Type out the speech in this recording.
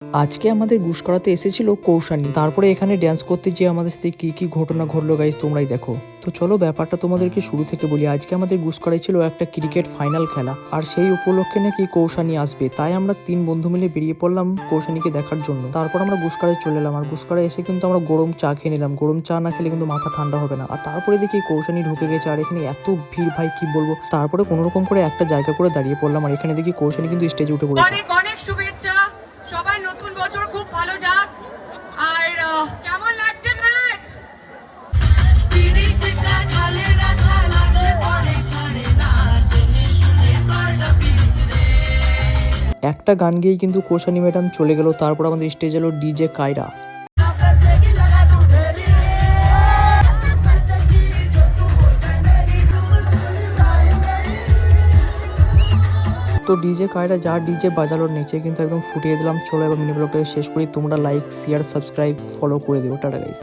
আজকে আমাদের গুসকরাতে এসেছিল কৌশানী, তারপরে এখানে ড্যান্স করতে গিয়ে আমাদের সাথে কি কি ঘটনা ঘটলো গাইজ তোমরাই দেখো। তো চলো ব্যাপারটা তোমাদেরকে শুরু থেকে বলি। আজকে আমাদের গুসকরায় ছিল একটা ক্রিকেট ফাইনাল খেলা, আর সেই উপলক্ষে নাকি কৌশানী আসবে, তাই আমরা 3 বন্ধু মিলে বেরিয়ে পড়লাম কৌশানীকে দেখার জন্য। তারপর আমরা গুসকরায় চলে এলাম, আর গুসকরায় এসে কিন্তু আমরা গরম চা খেয়ে নিলাম। গরম চা না খেলে কিন্তু মাথা ঠান্ডা হবে না। আর তারপরে দেখি কৌশানী ঢুকে গেছে, আর এখানে এত ভিড় ভাই কি বলবো। তারপরে কোনোরকম করে একটা জায়গা করে দাঁড়িয়ে পড়লাম, আর এখানে দেখি কৌশানী কিন্তু স্টেজে উঠে পড়েছে। অনেক অনেক শুভেচ্ছা, সবাই নতুন বছর খুব ভালো যাক। আর কেমন লাগছে ম্যাচ? একটা গান গেয়েই কিন্তু কৌশানী ম্যাডাম চলে গেল। তারপর আমাদের স্টেজ এলো ডিজে কায়রা। তো ডিজে কায়রা যা ডিজে বাজালো নিচে কিন্তু একদম ফুটিয়ে দিলাম। চলো এবার মিনি ব্লগটা শেষ করি। তোমরা লাইক শেয়ার সাবস্ক্রাইব ফলো করে দিও। Tata guys.